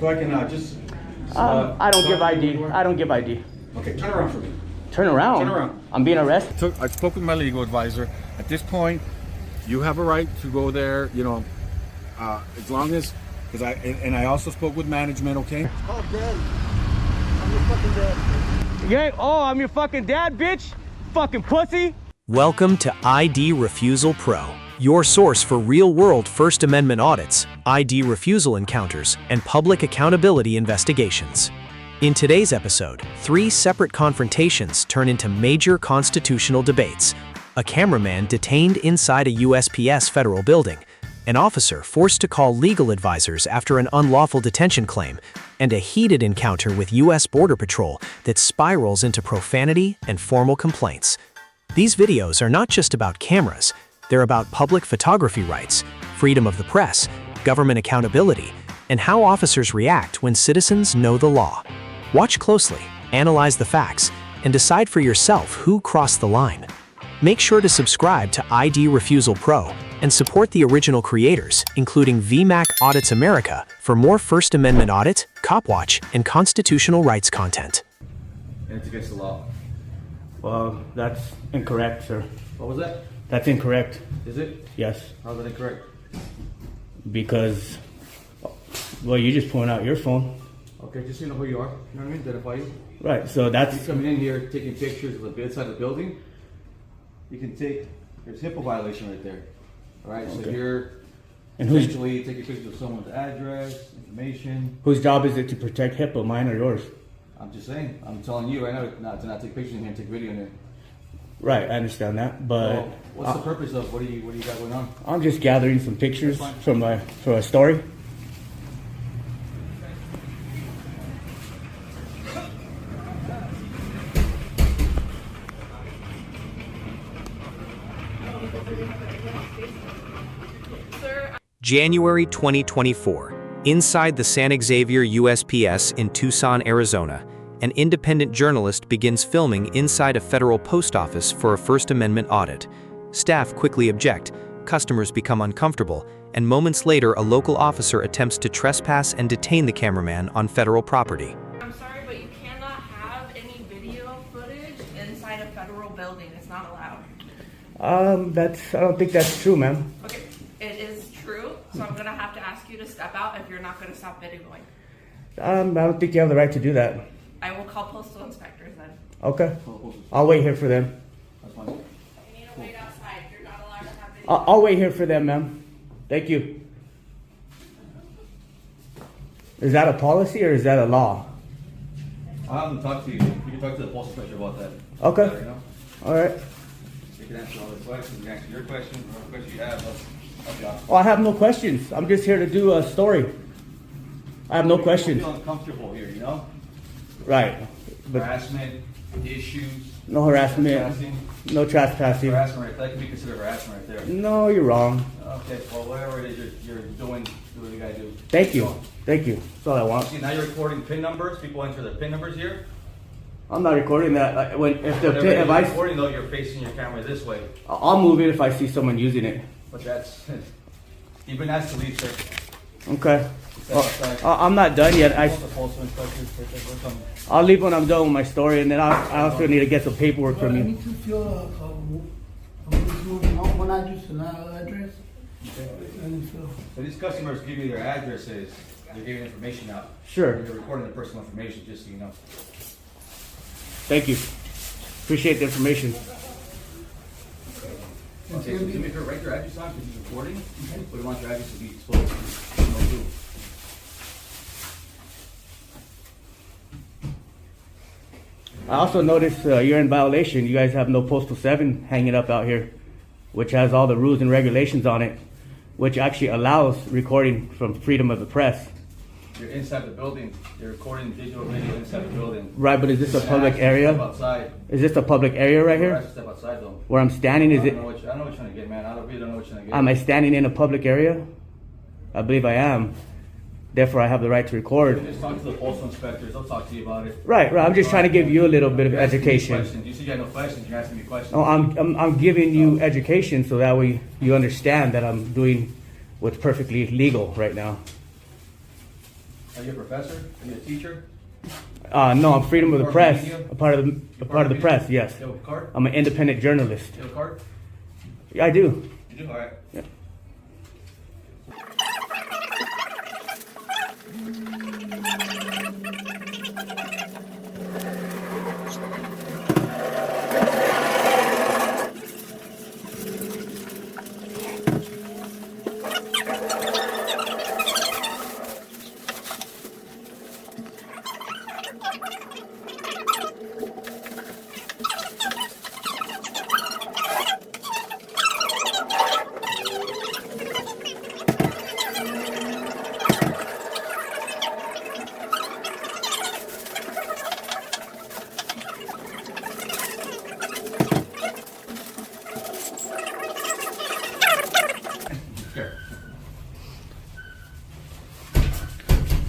So I can just... I don't give ID. I don't give ID. Okay, turn around for me. Turn around? Turn around. I'm being arrested? So I spoke with my legal advisor. At this point, you have a right to go there, you know, as long as... And I also spoke with management, okay? Oh, Daddy. I'm your fucking dad. Yeah, oh, I'm your fucking dad, bitch? Fucking pussy? Welcome to ID Refusal Pro, your source for real-world First Amendment audits, ID refusal encounters, and public accountability investigations. In today's episode, 3 separate confrontations turn into major constitutional debates. A cameraman detained inside a USPS federal building, an officer forced to call legal advisors after an unlawful detention claim, and a heated encounter with U.S. Border Patrol that spirals into profanity and formal complaints. These videos are not just about cameras, they're about public photography rights, freedom of the press, government accountability, and how officers react when citizens know the law. Watch closely, analyze the facts, and decide for yourself who crossed the line. Make sure to subscribe to ID Refusal Pro and support the original creators, including VMAC Audits America, for more First Amendment audit, cop watch, and constitutional rights content. And it's against the law. Well, that's incorrect, sir. What was that? That's incorrect. Is it? Yes. How's that incorrect? Because, well, you're just pulling out your phone. Okay, just so you know who you are. You know what I mean? Identify you. Right, so that's... You're coming in here, taking pictures of the inside of the building. You can take... There's HIPAA violation right there. All right, Okay. so you're And who's- essentially taking pictures of someone's address, information. Whose job is it to protect HIPAA, mine or yours? I'm just saying. I'm telling you right now to not take pictures in here and take video in here. Right, I understand that, but... So what's the purpose of what do you got going on? I'm just gathering some pictures from for a story. January 2024. Inside the San Xavier USPS in Tucson, Arizona, an independent journalist begins filming inside a federal post office for a First Amendment audit. Staff quickly object, customers become uncomfortable, and moments later a local officer attempts to trespass and detain the cameraman on federal property. I'm sorry, but you cannot have any video footage inside a federal building. It's not allowed. I don't think that's true, ma'am. Okay, it is true, so I'm gonna have to ask you to step out if you're not gonna stop videoing. I don't think you have the right to do that. I will call postal inspectors then. Okay. I'll wait here for them. That's fine. You need to wait outside. You're not allowed to have video. I'll wait here for them, ma'am. Thank you. Is that a policy or is that a law? I'll have them talk to you. You can talk to the postal inspector about that. Okay. You know? All right. You can answer all the questions. You can answer your questions, whatever questions you have. I'll be honest. Oh, I have no questions. I'm just here to do a story. I have no questions. You feel uncomfortable here, you know? Right. But Harassment, issues. no harassment, Trespassing. no trespassing. Harassment right there. That can be considered harassment right there. No, you're wrong. Okay, well, whatever it is you're doing, do what you gotta do. Thank you. So, Thank you. That's all I want. see, now you're recording PIN numbers. People enter their PIN numbers here. I'm not recording that. Whenever you're recording though, you're facing your camera this way. I'll move it if I see someone using it. But that's, you've been asked to leave, sir. Okay. Step outside. I'm not done yet. The postal inspectors, we're coming. I'll leave when I'm done with my story, and then I also need to get some paperwork Well, from I you. need to fill one address and another address. And so, So these customers give you their addresses, they're giving information out. Sure. You're recording their personal information, just so you know. Thank you. Appreciate the information. Okay, so give me your write your address on because he's recording. But we want your address to be exposed to no do. I also noticed you're in violation. You guys have no Postal 7 hanging up out here, which has all the rules and regulations on it, which actually allows recording from freedom of the press. You're inside the building. You're recording digital video inside the building. Right, but is this a You're public asked to area? Step outside. Is this a public area right You're here? asked to step outside though. Where I'm standing, is I it? don't know what you're trying to get, man. I really don't know what you're trying to get. Am I standing in a public area? I believe I am. Therefore, I have the right to You record. just talk to the postal inspectors. They'll talk to you about it. Right. I'm just trying to give you a little bit of You're asking me education. questions. You said you had no questions. You're asking me questions. No, I'm giving you education so that way you understand that I'm doing what's perfectly legal right now. Are you a professor? Are you a teacher? No, I'm freedom of the Or press. media? A part of the press. Yes. You have a card? I'm an independent journalist. You have a card? Yeah, I do. You do? All right. Yeah.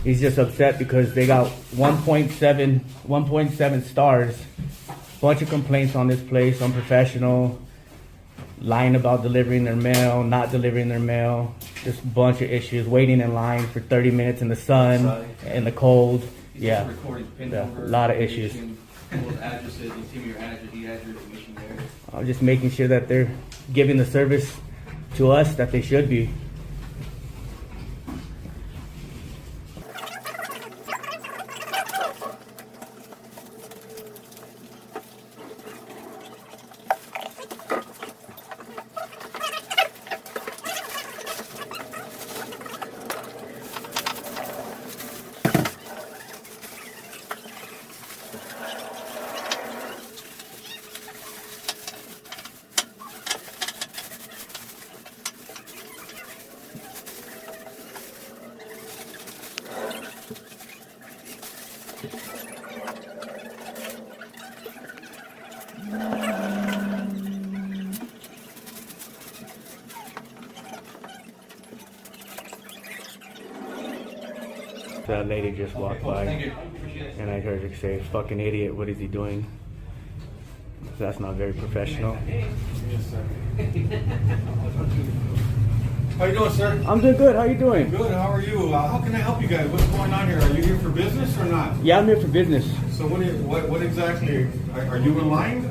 He's just upset because they got 1.7 stars. Bunch of complaints on this place, unprofessional, lying about delivering their mail, not delivering their mail. Just a bunch of issues, waiting in line for 30 minutes in the sun, in the cold. Yeah, Recording pin yeah, number, a lot of issues. People's addresses, you tell me your address, you add your information there. I'm just making sure that they're giving the service to us that they should be. That lady just walked by, Thank you. Appreciate it. and I heard her say, "Fucking idiot, what is he doing?" That's not very professional. How you doing, sir? I'm doing good. How you doing? Good. How are you? How can I help you guys? What's going on here? Are you here for business or not? Yeah, I'm here for business. So what exactly? Are you in line?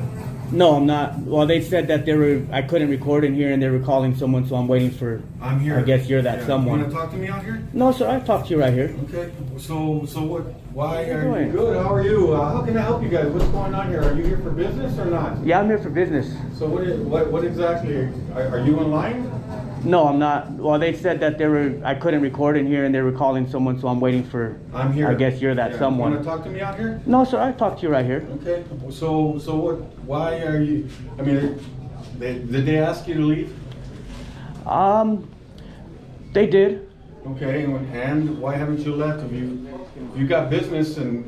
No, I'm not. Well, they said that I couldn't record in here, and they were calling someone, so I'm waiting for. I'm here. I guess you're that Yeah. someone. You want to talk to me out here? No, sir. I talked to you right here. Okay. So what? Why you are doing? you good? How are you? How can I help you guys? What's going on here? Are you here for business or not? Yeah, I'm here for business. So what exactly? Are you in line? No, I'm not. Well, they said that I couldn't record in here, and they were calling someone, so I'm waiting for. I'm here. I guess you're that Yeah. someone. You want to talk to me out here? No, sir. I talked to you right here. Okay. So what? Why are you? I mean, did they ask you to leave? They did. Okay. And why haven't you left? If you got business and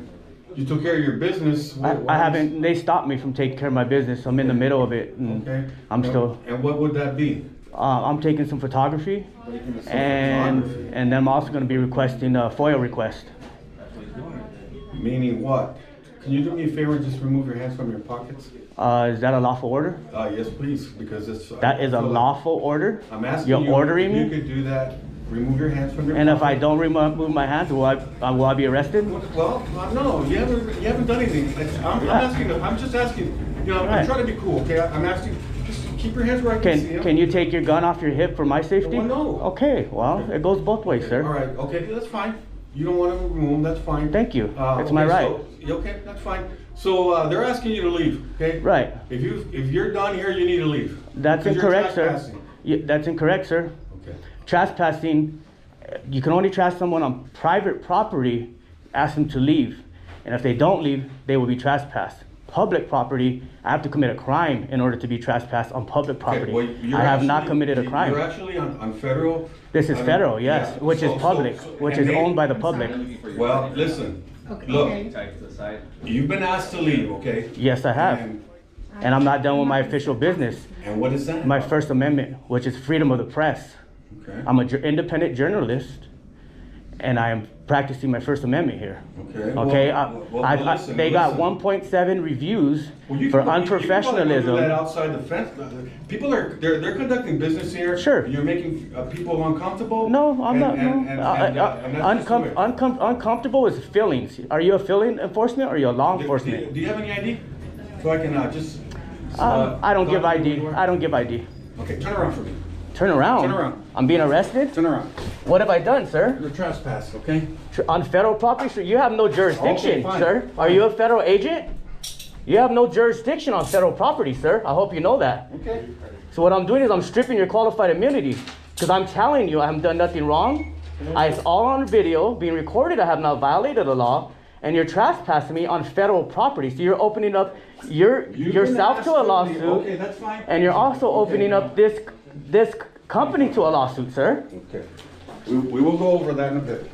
you took care of your business, I why haven't. They stopped me from taking care of my business. I'm in the middle of it, and Okay. I'm still. And what would that be? I'm taking some photography, Photography. and then I'm also going to be requesting a FOIA request. Meaning what? Can you do me a favor and just remove your hands from your pockets? Is that a lawful order? Yes, please, because it's. That is a lawful order. I'm asking You're you. ordering if you me? could do that. Remove your hands from your. And if I pockets. don't remove my hands, will I be arrested? Well, no, you haven't done anything. I'm asking. I'm just asking. You know, I'm Right. trying to be cool. Okay, I'm asking. Just keep your hands where I can see them. Can you take your gun off your hip for my safety? Well, no. Okay, well, it goes both ways, All sir. right. Okay, that's fine. You don't want to remove them. That's fine. Thank you. It's my right. Okay, that's fine. So they're asking you to leave. Okay. Right. If you're done here, you need to leave. That's 'Cause you're incorrect, sir. trespassing. That's incorrect, sir. Okay. Trespassing, you can only trespass someone on private property, ask them to leave. And if they don't leave, they will be trespassed. Public property, I have to commit a crime in order to be trespassed on public property. Okay, well, you're I have not actually- committed a crime. You're actually on federal. This is federal, yes, yeah. which is So- public, which and is they- owned by the public. Well, listen. Okay. Look, Okay. you've been asked to leave, okay? Yes, I have. And I'm not done with my official business. And what is that? My First Amendment, which is freedom of the press. Okay. I'm an independent journalist, and I am practicing my First Amendment here. Okay. Okay. Listen, they got listen. 1.7 reviews Well, you for can- you can probably do unprofessionalism. that outside the fence. People they're conducting business here. Sure. You're making people uncomfortable. No, I'm not. No. And that's just the way. Uncomfortable is feelings. Are you a feeling enforcement or are you a law Do enforcement? you have any ID? So I can just. I don't give document ID. who you are? I don't give ID. Okay, turn around for me. Turn around. Turn around. I'm being arrested. Turn around. What have I done, sir? You're trespass, okay? On federal property, sir? You have no jurisdiction, Okay, fine. sir. Are you a federal agent? You have no jurisdiction on federal property, sir. I hope you know that. Okay. So what I'm doing is I'm stripping your qualified immunity because I'm telling you I haven't done nothing wrong. It's all on video, being recorded. I have not violated the law, and you're trespassing me on federal property. So you're opening up yourself to a lawsuit, Okay, that's fine. and you're also opening up this company to a lawsuit, sir. Okay. We will go over that in a bit.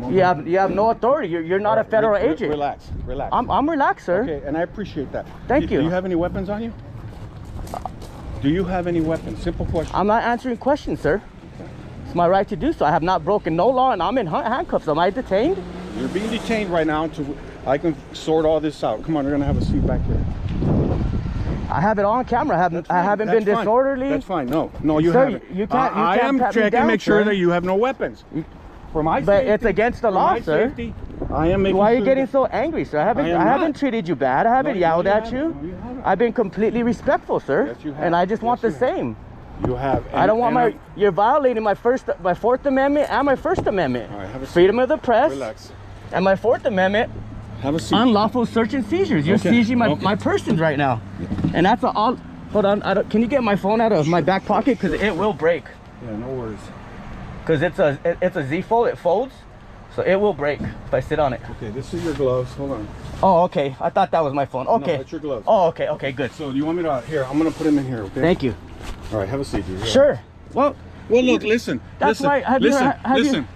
You have no authority. You're not a federal agent. Relax. I'm relaxed, sir. Okay, and I appreciate that. Thank you. Do you have any weapons on you? Do you have any weapons? Simple question. I'm not answering questions, sir. It's my right to do so. I have not broken no law, and I'm in handcuffs. Am I detained? You're being detained right now until I can sort all this out. Come on, we're gonna have a seat back here. I have it on camera. I haven't been That's fine. disorderly. That's fine. No, you Sir, haven't. you can't- you I can't am pat me checking, down, make sure sir. that you have no weapons. For my But safety, it's against the for law, my sir. safety, I am making Why are you sure getting that- so angry, sir? I haven't not. treated you bad. I haven't No, yelled you at haven't. you. No, you haven't. I've been completely respectful, sir. Yes, you have. And I just want Yes, the you have. same. You have. I don't want and you're violating my Fourth Amendment and my First Amendment. All right, have a seat. Freedom of the press. Relax. And my Fourth Amendment, Have a seat. unlawful search and seizures. You're Okay, seizing okay. my persons right now. And that's all. Hold on. Can you get my phone out of my back pocket? Because it will break. Yeah, no worries. Because it's a Z fold. It folds. So it will break if I sit on it. Okay, this is your gloves. Hold on. Oh, okay. I thought that was my phone. Okay. No, it's your gloves. Oh, okay. Okay, good. So do you want me to? Here, I'm gonna put them in here. Okay. Thank you. All right, have a seat, dude. Sure. Well, Well, look, listen. That's listen, right. Have you- listen, have you- listen.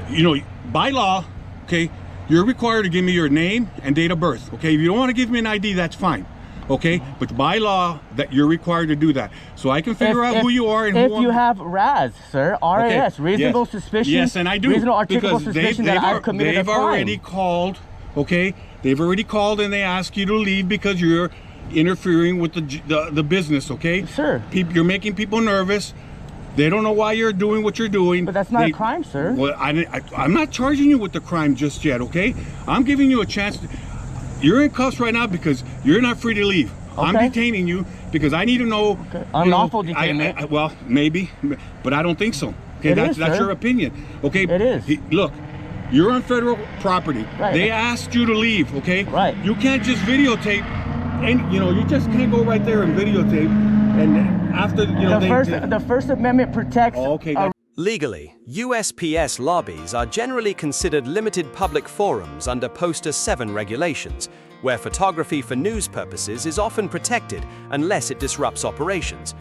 You know, by law, okay, you're required to give me your name and date of birth. Okay, if you don't want to give me an ID, that's fine. Okay, but by law, that you're required to do that, so I can figure out who you are and if who you I'm. have RAS, sir, RAS, reasonable yes. suspicion. Yes, and I do. Reasonable articulable because suspicion that I've committed a they've crime. already called. Okay, they've already called and they ask you to leave because you're interfering with the business. Okay, Sir. You're making people nervous. They don't know why you're doing what you're doing. But that's not a crime, sir. Well, I'm not charging you with the crime just yet, okay? I'm giving you a chance. You're in cuffs right now because you're not free to leave. I'm Okay. detaining you because I need to know. Okay. Unlawful you know, detainment. well, maybe, but I don't think so. Okay, It that's is, sir. your opinion. Okay, It is. Look, you're on federal property. Right. They asked you to leave. Okay. Right. You can't just videotape, and you just can't go right there and videotape, and after The First Amendment protects. Oh, okay. Legally, USPS lobbies are generally considered limited public forums under Poster 7 regulations, where photography for news purposes is often protected unless it disrupts operations.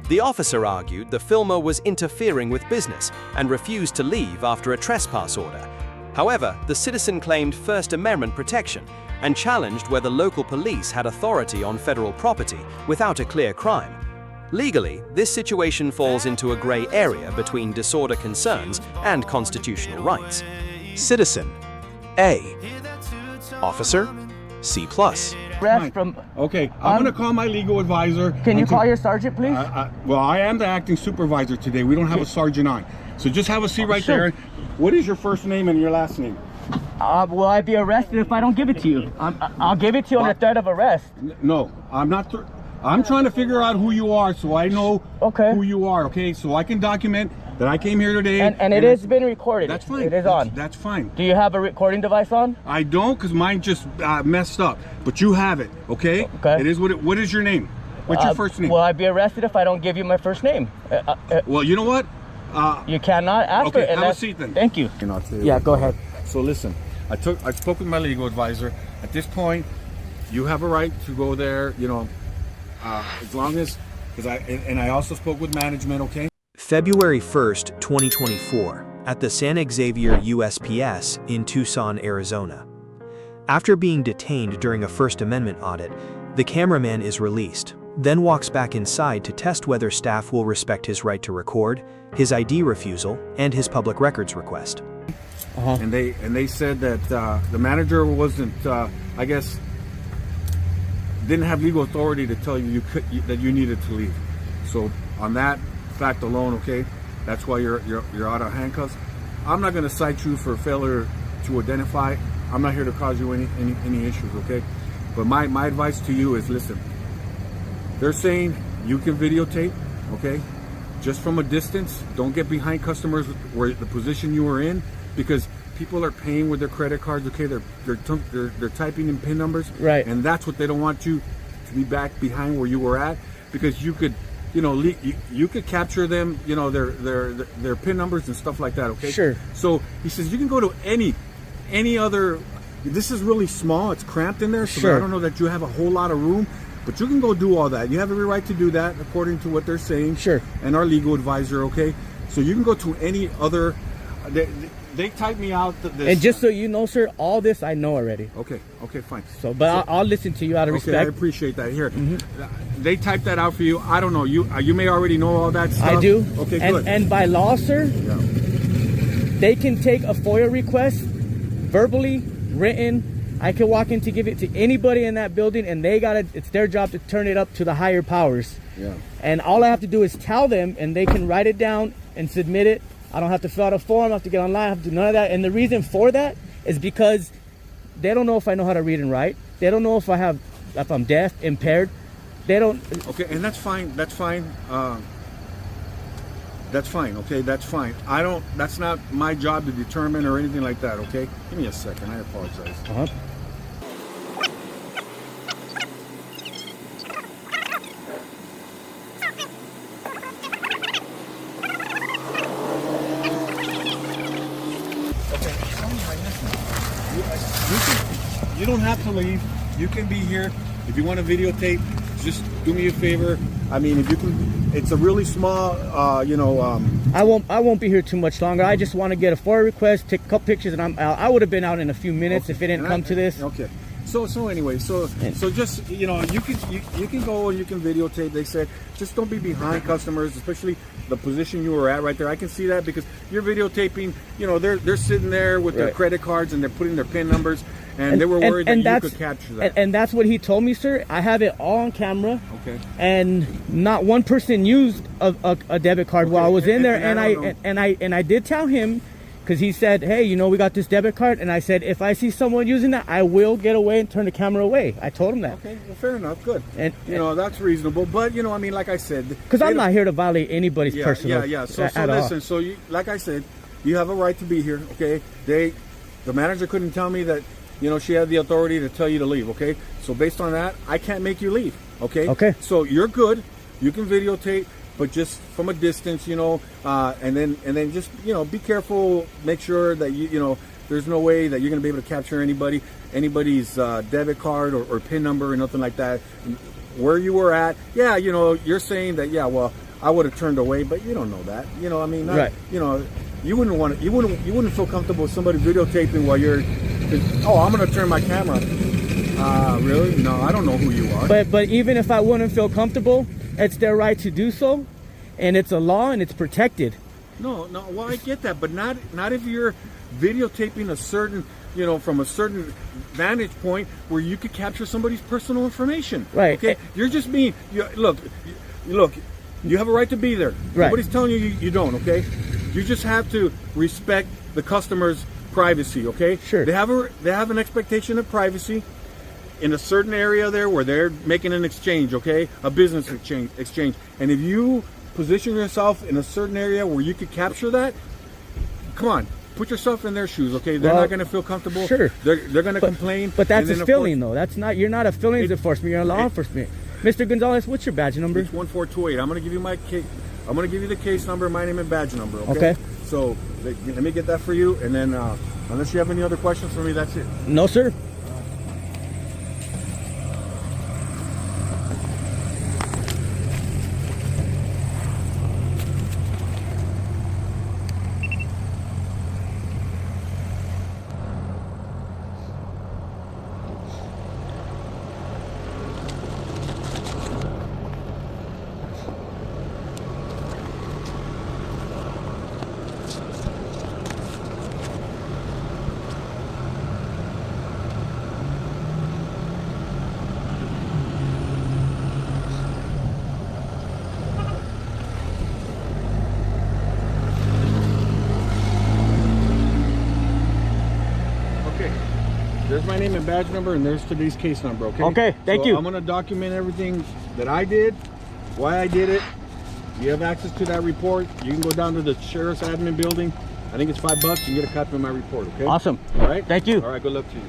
The officer argued the filmer was interfering with business and refused to leave after a trespass order. However, the citizen claimed First Amendment protection and challenged whether local police had authority on federal property without a clear crime. Legally, this situation falls into a gray area between disorder concerns and constitutional rights. Citizen A. Officer C+. Arrest from. Okay, I'm going to call my legal advisor. Can you call your sergeant, please? Well, I am the acting supervisor today. We don't have a sergeant on. So just have a seat right Sure. there. What is your first name and your last name? Will I be arrested if I don't give it to you? I'll give it to you on the threat of arrest. No, I'm not. I'm trying to figure out who you are so I know Okay. who you are, okay? So I can document that I came here today. And it has been recorded. That's fine. It is on. That's fine. Do you have a recording device on? I don't because mine just messed up. But you have it, okay? Okay. It is what is your name? What's your first name? Will I be arrested if I don't give you my first name? Well, you know what? You cannot ask for Okay, it. have a unless- seat then. Thank you. Yeah, go ahead. So listen, I spoke with my legal advisor. At this point, you have a right to go there, as long as, I also spoke with management, okay? February 1st, 2024, at the San Xavier USPS in Tucson, Arizona. After being detained during a First Amendment audit, the cameraman is released, then walks back inside to test whether staff will respect his right to record, his ID refusal, and his public records request. And they said that the manager wasn't, I guess, didn't have legal authority to tell you that you needed to leave. So on that fact alone, okay, that's why you're out of handcuffs. I'm not going to cite you for failure to identify. I'm not here to cause you any issues, okay? But my advice to you is, listen, they're saying you can videotape, okay? Just from a distance. Don't get behind customers where the position you were in, because people are paying with their credit cards, okay? They're typing in PIN numbers, right? And that's what they don't want you to be back behind where you were at, because you could, you could capture them, their PIN numbers and stuff like that, okay? Sure. So he says you can go to any other. This is really small. It's cramped in there, so sure. I don't know that you have a whole lot of room. But you can go do all that. You have every right to do that, according to what they're saying. Sure. And our legal advisor, okay? So you can go to any other. They typed me out this. And just so you know, sir, all this I know already. Okay, fine. So, but I'll listen to you out of respect. Okay, I appreciate that. Here, they typed that out for you. I don't know. You may already know all that stuff. I do. Okay, good. And by law, sir, they can take a FOIA request, verbally, written. I can walk in to give it to anybody in that building, and it's their job to turn it up to the higher powers. Yeah. And all I have to do is tell them, and they can write it down and submit it. I don't have to fill out a form, I don't have to get online, I have to do none of that. And the reason for that is because they don't know if I know how to read and write. They don't know if I'm deaf, impaired. They don't. Okay, and that's fine. That's fine. That's fine. Okay, that's fine. That's not my job to determine or anything like that. Okay, give me a second. I apologize. You don't have to leave. You can be here. If you want to videotape, just do me a favor. I mean, if you can, it's a really small, I won't be here too much longer. I just want to get a FOIA request, take a couple pictures, and I'm out. I would have been out in a few minutes if it didn't come to this. Okay. So anyway, so just you can go and you can videotape. They said just don't be behind customers, especially the position you were at right there. I can see that because you're videotaping. They're sitting there with their credit cards and they're putting their PIN numbers, and they were worried that you could capture that. And that's what he told me, sir. I have it all on camera. Okay. And not one person used a debit card while I was in there, and I did tell him. Because he said, hey, we got this debit card. And I said, if I see someone using that, I will get away and turn the camera away. I told him that. Okay, well, fair enough. Good. And that's reasonable. But, like I said. Because I'm not here to violate anybody's personal. Yeah. So listen, so like I said, you have a right to be here, okay? The manager couldn't tell me that, she had the authority to tell you to leave, okay? So based on that, I can't make you leave, okay? Okay. So you're good. You can videotape. But just from a distance, and then just be careful. Make sure that there's no way that you're going to be able to capture anybody's debit card or PIN number or nothing like that. Where you were at, you're saying that well, I would have turned away, but you don't know that. Right. You wouldn't feel comfortable with somebody videotaping while you're. I'm going to turn my camera. Really? No, I don't know who you are. But even if I wouldn't feel comfortable, it's their right to do so, and it's a law and it's protected. No. Well, I get that, but not if you're videotaping a certain, from a certain vantage point where you could capture somebody's personal information. Right. Okay. You're just being. Look. You have a right to be there. Right. Nobody's telling you don't. Okay. You just have to respect the customer's privacy. Okay. Sure. They have an expectation of privacy in a certain area there where they're making an exchange, okay? A business exchange. And if you position yourself in a certain area where you could capture that, come on, put yourself in their shoes, okay? They're not going to feel comfortable. Sure. They're going to complain. But that's a filling, though. You're not a fillings enforcement. You're a law enforcement. Mr. Gonzalez, what's your badge number? It's 1428. I'm going to give you my case. I'm going to give you the case number, my name, and badge number, okay? So let me get that for you, and then unless you have any other questions for me, that's it. No, sir. name and badge number, and there's today's case number, okay? Okay, thank you. I'm gonna document everything that I did, why I did it. You have access to that report. You can go down to the sheriff's admin building. I think it's $5. You can get a copy of my report, okay? Awesome. All right? Thank you. All right, good luck to you.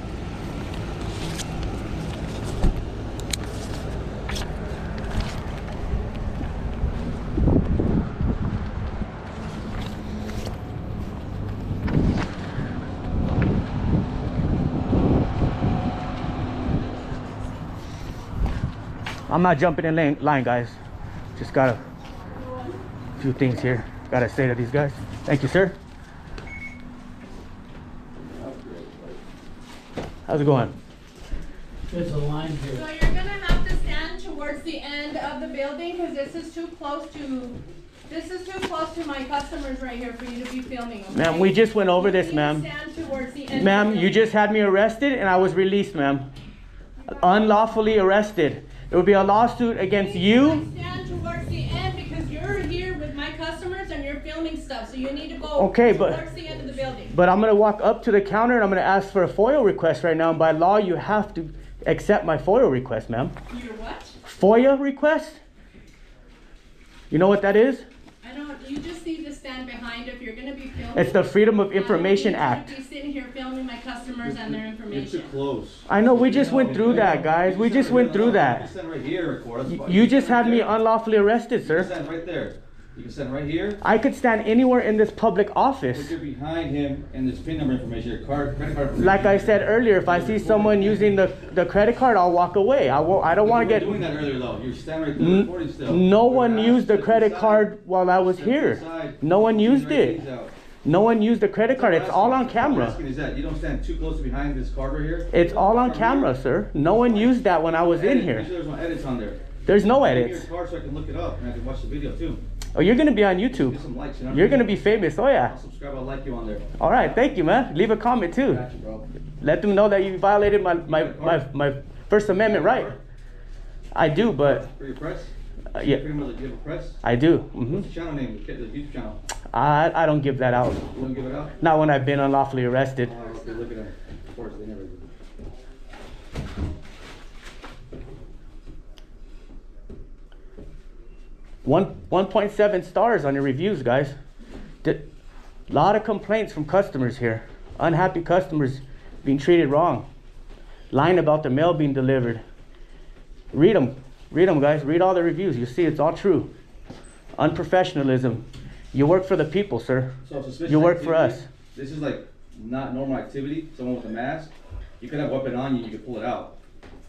I'm not jumping in line, guys. Just got a few things here. Gotta say to these guys. Thank you, sir. How's it going? There's a line here. So you're gonna have to stand towards the end of the building because this is too close to my customers right here for you to be filming. Okay? Ma'am, we just went over You this, need to ma'am. stand towards the end. Ma'am, of the you just had me arrested and I was released, ma'am. Unlawfully arrested. There would be a lawsuit against you. Stand towards the end because you're here with my customers and you're filming stuff. So you need to go Okay, but- towards the end of the building. But I'm gonna walk up to the counter and I'm gonna ask for a FOIA request right now. And by law, you have to accept my FOIA request, ma'am. Your what? FOIA request? You know what that is? I don't. You just need to stand behind if you're gonna be filming. It's the Freedom of I don't Information need you to Act. be sitting here filming my customers and their information. close. I know, we just went through that, guys. We just went through You that. can stand right here and record. That's fine. You can just stand had me right there. unlawfully arrested, You can sir. stand right there. You can stand right here. I could stand anywhere in this public office. If you're behind him and there's PIN number information, your credit card information. Like I said earlier, if I see someone using the credit card, I'll walk away. I don't want to You get... were doing that earlier though. You're standing right there recording still. No one Your used the ass to credit side. card while I was Step to here. the side. No one Keep used your it. IDs out. No one used the credit card. It's all on What I'm camera. asking is that you don't stand too close behind this card right here. It's all on From camera, here. sir. No one used that when I was in Make here. sure there's no edits on there. There's no Give me edits. your card so I can look it up and I can watch the video too. Oh, you're going to be on YouTube. Get some likes, you know? You're going to be famous. Oh, yeah. I'll subscribe. I'll like you on there. All right. Thank you, man. Leave a comment, too. Got you, bro. Let them know that you violated my First Amendment right. I do, but For your press? yeah, Pretty much, you have a press? I do. What's the channel name? The YouTube channel. I don't give that out. You don't give it out? Not when I've been unlawfully arrested. Oh, okay, look at them. Of course, they never do. 1.7 stars on your reviews, guys. A lot of complaints from customers here. Unhappy customers being treated wrong. Lying about the mail being delivered. Read them, guys. Read all the reviews. You see, it's all true. Unprofessionalism. You work for the people, sir. So suspicious You work for activity, us. This is like not normal activity. Someone with a mask, you could have a weapon on you, you could pull it out.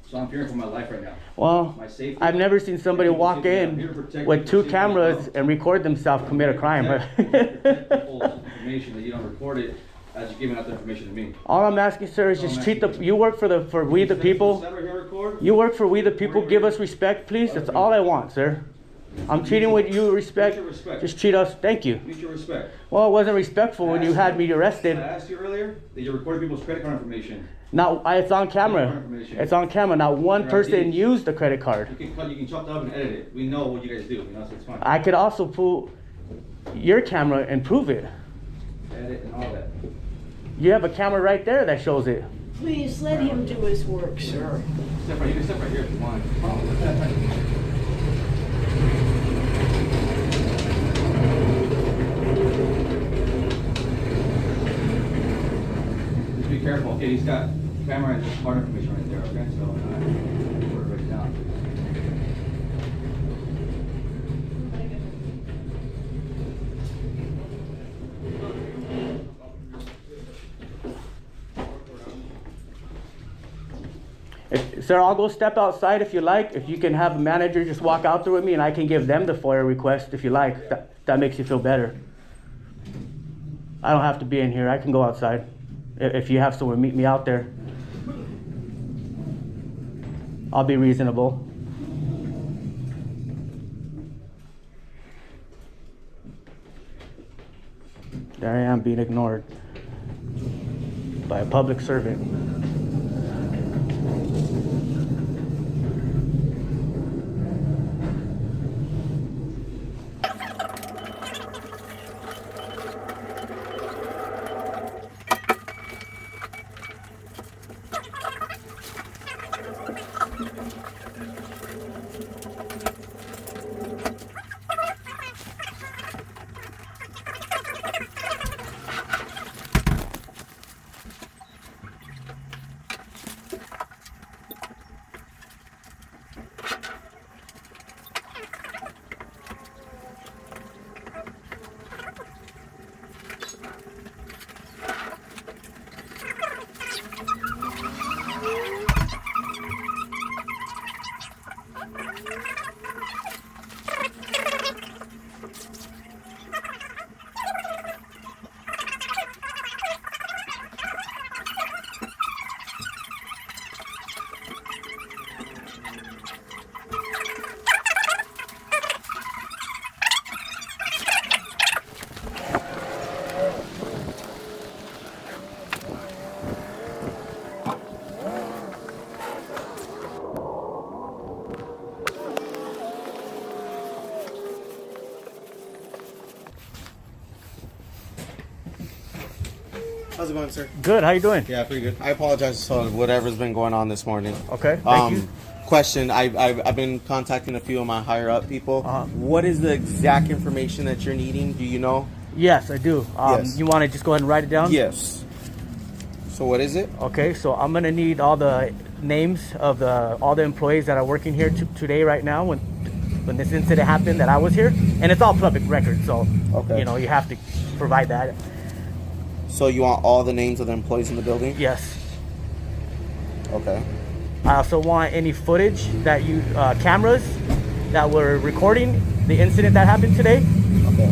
So I'm fearing for my life right now. Well, My safety. I've never seen somebody People walk safety, I'm here to in protect with people's 2 safety cameras as well. and record themselves commit a crime. Protect people's information that you don't record it as you're giving out the information to me. All I'm asking, sir, is just treat you work for we the people. Stand right here, record. You work for we the people. Give us respect, please. That's all I want, sir. I'm treating with you respect. Mutual respect. Just treat us. Thank you. Mutual respect. Well, it wasn't respectful when you had me I arrested. asked you earlier that you're recording people's credit card information. Now it's on camera. It's on camera. Not one Your person IDs. used the credit card. You can chop it up and edit it. We know what you guys do, you know, so it's fine. I could also pull your camera and prove it. Edit and all that. You have a camera right there that shows it. Please let him do his work, sir. Step right, you can step right here if you want. Just be careful. Okay, he's got camera and his card information right there, okay? So, put it right down. Sir, I'll go step outside if you like. If you can have a manager just walk out there with me and I can give them the FOIA request if you like. That makes you feel better. I don't have to be in here. I can go outside. If you have someone meet me out there, I'll be reasonable. There I am being ignored by a public servant. How's it going, sir? Good. How you doing? Yeah, pretty good. I apologize for whatever's been going on this morning. Okay. Thank you. Question: I've been contacting a few of my higher up people. What is the exact information that you're needing? Do you know? Yes, I do. Yes. You want to just go ahead and write it down? Yes. So what is it? Okay. So I'm gonna need all the names of all the employees that are working here today, right now, when this incident happened, that I was here, and it's all public record. So Okay. you know, you have to provide that. So you want all the names of the employees in the building? Yes. Okay. I also want any footage that you cameras that were recording the incident that happened today. Okay.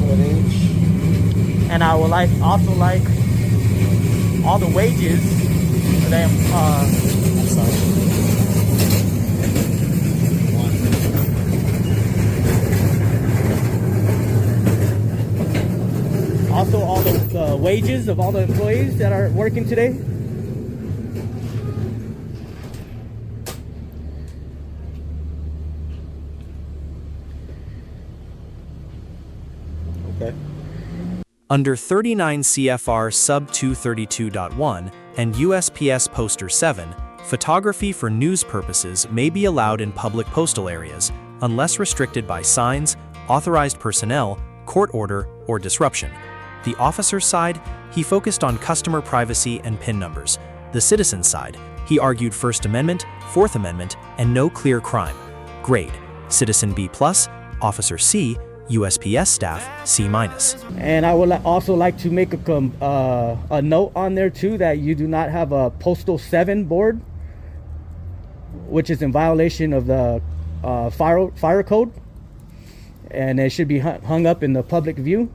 Footage. And I would also like all the wages that I'm sorry. also all the wages of all the employees that are working today. Okay. Under 39 CFR Sub 232.1 and USPS Poster 7, photography for news purposes may be allowed in public postal areas, unless restricted by signs, authorized personnel, court order, or disruption. The officer's side, he focused on customer privacy and PIN numbers. The citizen's side, he argued First Amendment, Fourth Amendment, and no clear crime. Grade: Citizen B+, Officer C, USPS staff C-. And I would also like to make a note on there too that you do not have a Postal 7 board, which is in violation of the fire code, and it should be hung up in the public view,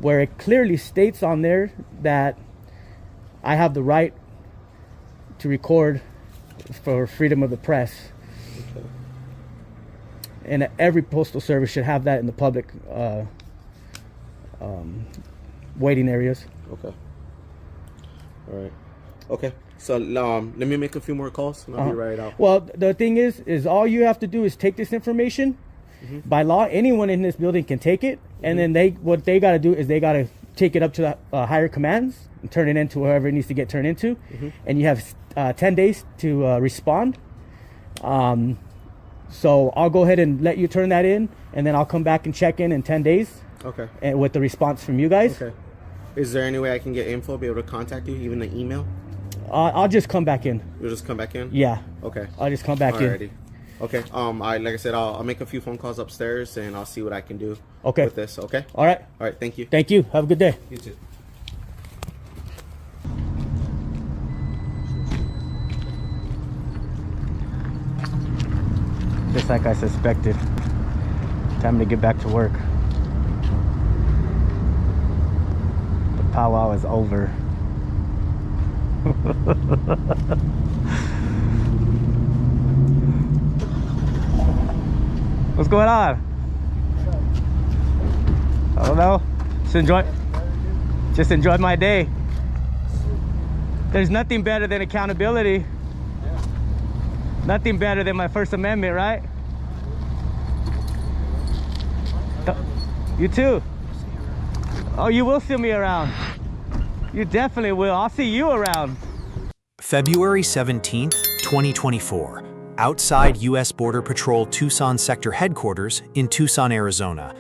where it clearly states on there that I have the right to record for freedom of the press. Okay. And every postal service should have that in the public waiting areas. Okay. All right. Okay. So let me make a few more calls and I'll be right out. Well, the thing is all you have to do is take this information. By law, anyone in this building can take it, and then what they got to do is they got to take it up to the higher commands and turn it into whoever it needs to get turned into. And you have 10 days to respond. So I'll go ahead and let you turn that in, and then I'll come back and check in 10 days. Okay. And with the response from you guys. Okay. Is there any way I can get info, be able to contact you, even an email? I'll just come back in. You'll just come back in? Yeah. Okay. I'll just come back Alrighty. in. Okay. Like I said, I'll make a few phone calls upstairs and I'll see what I can do Okay. with this. Okay. All right. All right. Thank you. Thank you. Have a good day. You too. Just like I suspected. Time to get back to work. The powwow is over. What's going on? I don't know. Just enjoy my day. There's nothing better than accountability. Nothing better than my First Amendment, right? You too. Oh, you will see me around. You definitely will. I'll see you around. February 17th, 2024. Outside U.S. Border Patrol Tucson Sector Headquarters in Tucson, Arizona.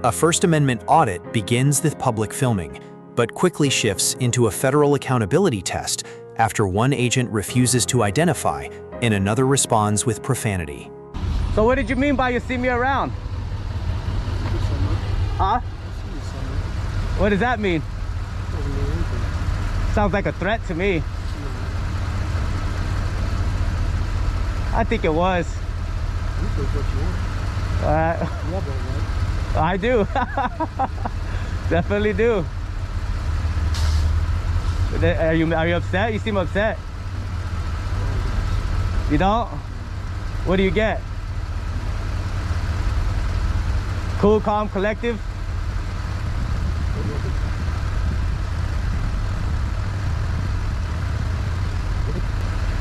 A First Amendment audit begins the public filming, but quickly shifts into a federal accountability test after one agent refuses to identify and another responds with profanity. So what did you mean by you see me around? Huh? What does that mean? Sounds like a threat to me. I think it was. You think what you want. You have that right. I do. Definitely do. Are you upset? You seem upset. You don't? What do you get? Cool, calm, collective?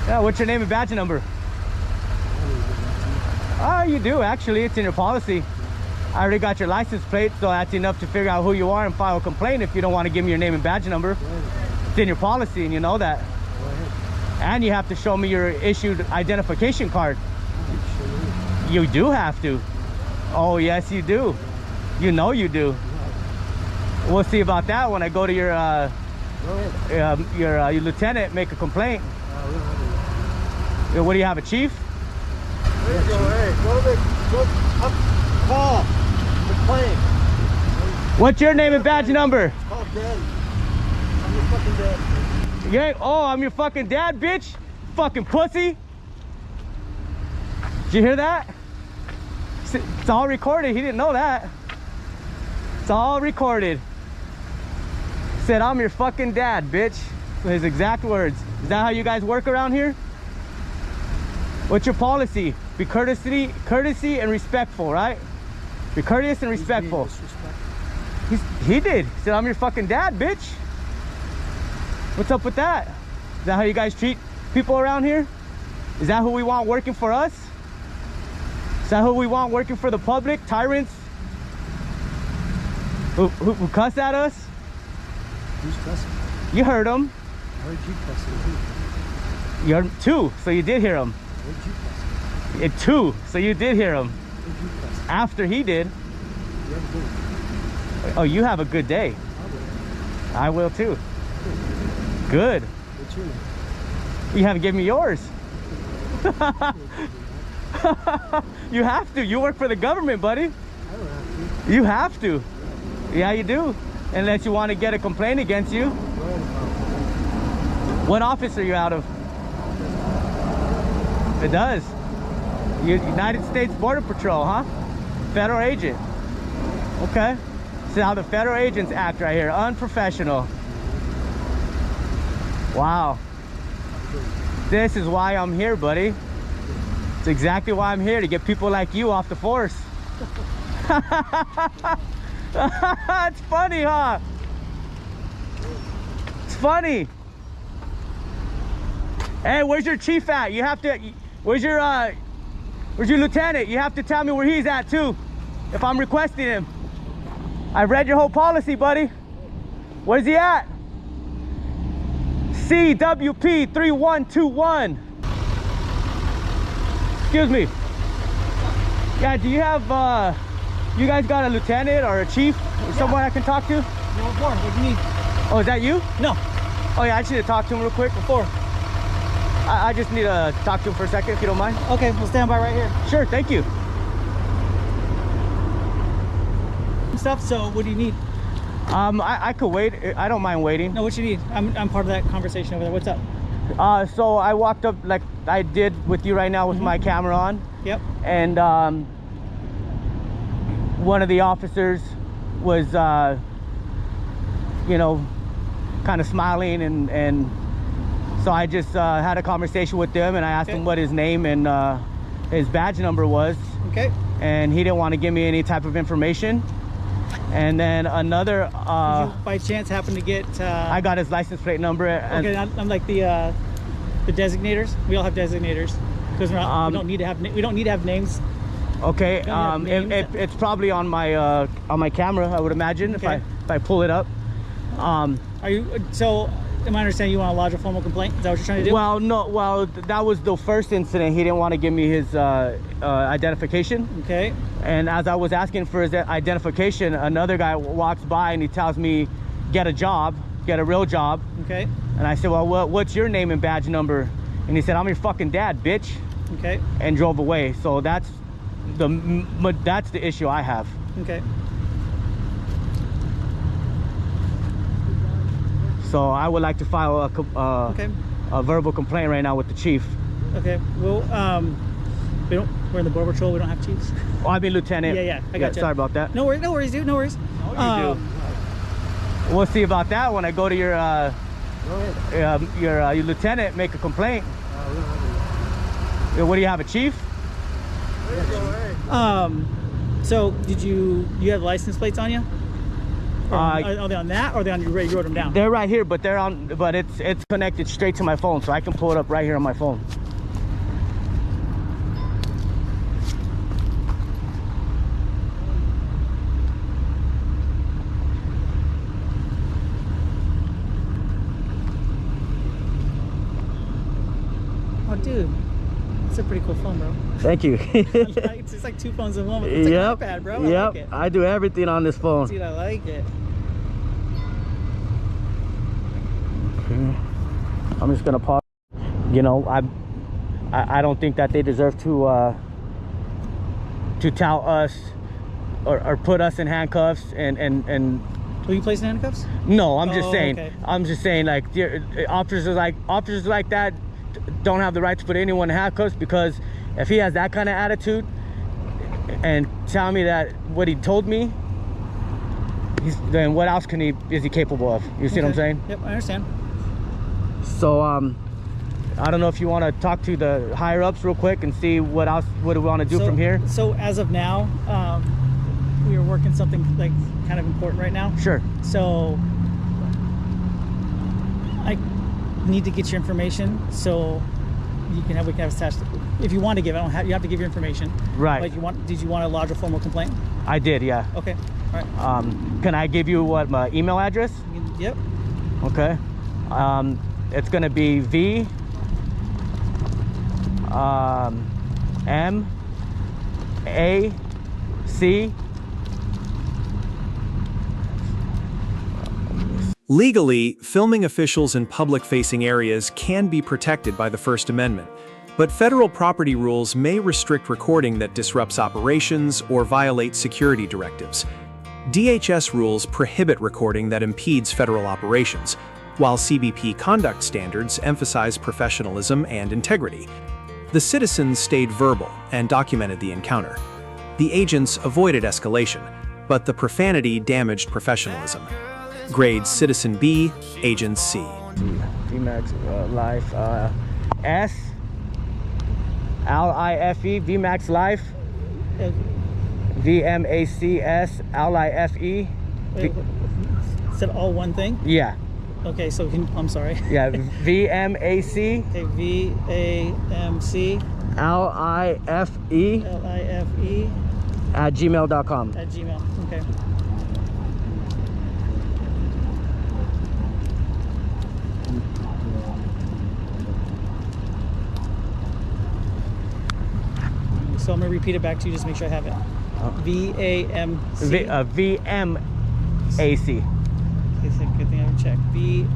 Yeah, what's your name and badge number? Oh, you do actually. It's in your policy. I already got your license plate, so that's enough to figure out who you are and file a complaint if you don't want to give me your name and badge number. It's in your policy, and you know that. And you have to show me your issued identification card. You do have to. Oh, yes, you do. You know you do. We'll see about that when I go to your lieutenant, make a complaint. What do you have, a chief? Call. Complain. What's your name and badge number? Call Daddy. I'm your fucking dad. Yeah. Oh, I'm your fucking dad, bitch. Fucking pussy. Did you hear that? It's all recorded. He didn't know that. It's all recorded. Said, I'm your fucking dad, bitch. His exact words. Is that how you guys work around here? What's your policy? Be courtesy and respectful, right? Be courteous and respectful. He did. He said, I'm your fucking dad, bitch. What's up with that? Is that how you guys treat people around here? Is that who we want working for us? Is that who we want working for the public? Tyrants who cuss at us? Who's cussing? You heard them. I heard you cussing. You heard 2, so you did hear him. I heard you cussing. 2, so you did hear him. I heard you cussing. After he did. You have a good one. Oh, you have a good day. I will too. Good. What's your name? You haven't given me yours. You have to. You work for the government, buddy. I don't have to. You have to. Yeah, you do. Unless you want to get a complaint against you. What office are you out of? It does. United States Border Patrol, huh? Federal agent. Okay. See how the federal agents act right here. Unprofessional. Wow. This is why I'm here, buddy. It's exactly why I'm here, to get people like you off the force. It's funny, huh? It's funny. Hey, where's your chief at? You have to, where's your lieutenant? You have to tell me where he's at too, if I'm requesting him. I've read your whole policy, buddy. Where's he at? CWP 3121. Excuse me. Yeah, do you have, you guys got a lieutenant or a chief or someone I can talk to? No, what do you need? Oh, is that you? No. Oh yeah, I just need to talk to him real quick. Before. I just need to talk to him for a second, if you don't mind. Okay, we'll stand by right here. Sure, thank you. Stuff, so what do you need? I could wait. I don't mind waiting. No, what you need? I'm part of that conversation over there. What's up? So I walked up like I did with you right now with my camera on. Yep. And one of the officers was, you know, kind of smiling, and so I just had a conversation with them, and I asked him what his name and his badge number was. Okay. And he didn't want to give me any type of information. And then another Did you by chance happen to get I got his license plate number. And, okay, I'm like the designators. We all have designators because we don't need to have names. Okay. It's probably on my camera, I would imagine. Okay. if I pull it up. Are you so? Am I understanding you want to lodge a formal complaint? Is that what you're trying to do? Well, no. Well, that was the first incident. He didn't want to give me his identification. Okay. And as I was asking for his identification, another guy walks by and he tells me, "Get a job, get a real job." Okay. And I said, "Well, what's your name and badge number?" And he said, "I'm your fucking dad, bitch." Okay. And drove away. So that's the issue I have. Okay. So I would like to file a verbal complaint right now with the chief. Okay. Well, we're in the Border Patrol. We don't have chiefs. Oh, I mean lieutenant. Yeah. I got you. Sorry about that. No worries, dude. No worries. You do. We'll see about that when I go to your lieutenant, make a complaint. What do you have, a chief? So did you have license plates on you? Are they on that, or are they on you wrote them down? They're right here, but it's connected straight to my phone, so I can pull it up right here on my phone. pretty cool phone, bro. Thank you. It's just like two phones in one. It's like Yep. an iPad, bro. Yep. I like it. I do everything on this phone. Dude, I like it. I'm just gonna pause. You know, I don't think that they deserve to tell us or put us in handcuffs and. Were you placed in handcuffs? No, I'm just saying. Okay. I'm just saying, like, officers like that don't have the right to put anyone in handcuffs, because if he has that kind of attitude and tell me that what he told me, then what else is he capable of? You see what I'm saying? Yep, I understand. So I don't know if you want to talk to the higher ups real quick and see what do we want to do from here. So as of now, we are working something like kind of important right now. Sure. So I need to get your information so we can have attached. If you want to give it, you have to give your information. Right. Like did you want to lodge a formal complaint? I did, yeah. Okay. All right. Can I give you my email address? Yep. Okay. It's gonna be V M A C. Legally, filming officials in public-facing areas can be protected by the First Amendment, but federal property rules may restrict recording that disrupts operations or violates security directives. DHS rules prohibit recording that impedes federal operations, while CBP conduct standards emphasize professionalism and integrity. The citizens stayed verbal and documented the encounter. The agents avoided escalation, but the profanity damaged professionalism. Grades Citizen B, Agent C. VMAX Life S LIFE VMAX Life VMACS LIFE. Is that all one thing? Yeah. Okay, so I'm sorry. Yeah, VMAC Okay, VAMC LIFE LIFE at gmail.com. at Gmail. Okay. So I'm gonna repeat it back to you, just make sure I have it. VAMC. VMAC. It's a good thing I would check. VMAC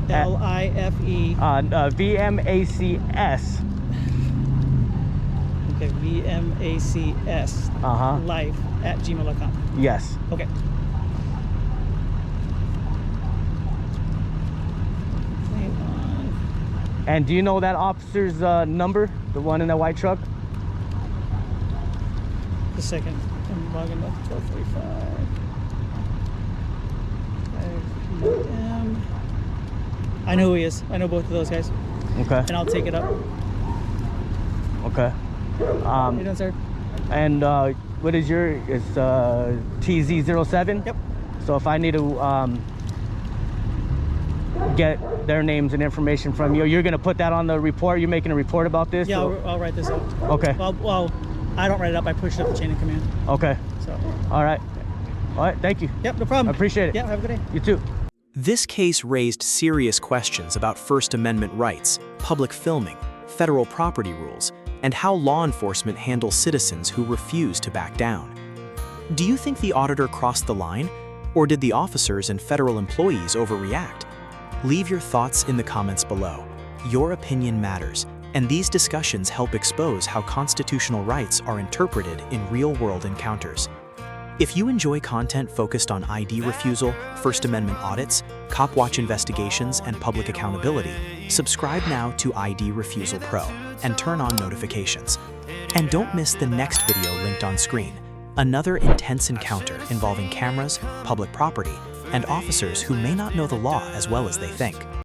LIFE. VMACS. Okay, VMACS. Life at gmail.com. Yes. Okay. And do you know that officer's number? The one in that white truck? Just a second. I'm logging up to 1245. I know who he is. I know both of those guys. Okay. And I'll take it up. Okay. How you doing, sir? And what is your? It's TZ07? Yep. So if I need to get their names and information from you, you're gonna put that on the report? You're making a report about this? Yeah, or? I'll write this up. Okay. Well, I don't write it up. I push it up the chain of command. Okay. So. All right. Thank you. Yep, no problem. I appreciate it. Yeah, have a good day. You too. This case raised serious questions about First Amendment rights, public filming, federal property rules, and how law enforcement handles citizens who refuse to back down. Do you think the auditor crossed the line, or did the officers and federal employees overreact? Leave your thoughts in the comments below. Your opinion matters, and these discussions help expose how constitutional rights are interpreted in real-world encounters. If you enjoy content focused on ID refusal, First Amendment audits, cop watch investigations, and public accountability, subscribe now to ID Refusal Pro and turn on notifications. And don't miss the next video linked on screen, another intense encounter involving cameras, public property, and officers who may not know the law as well as they think.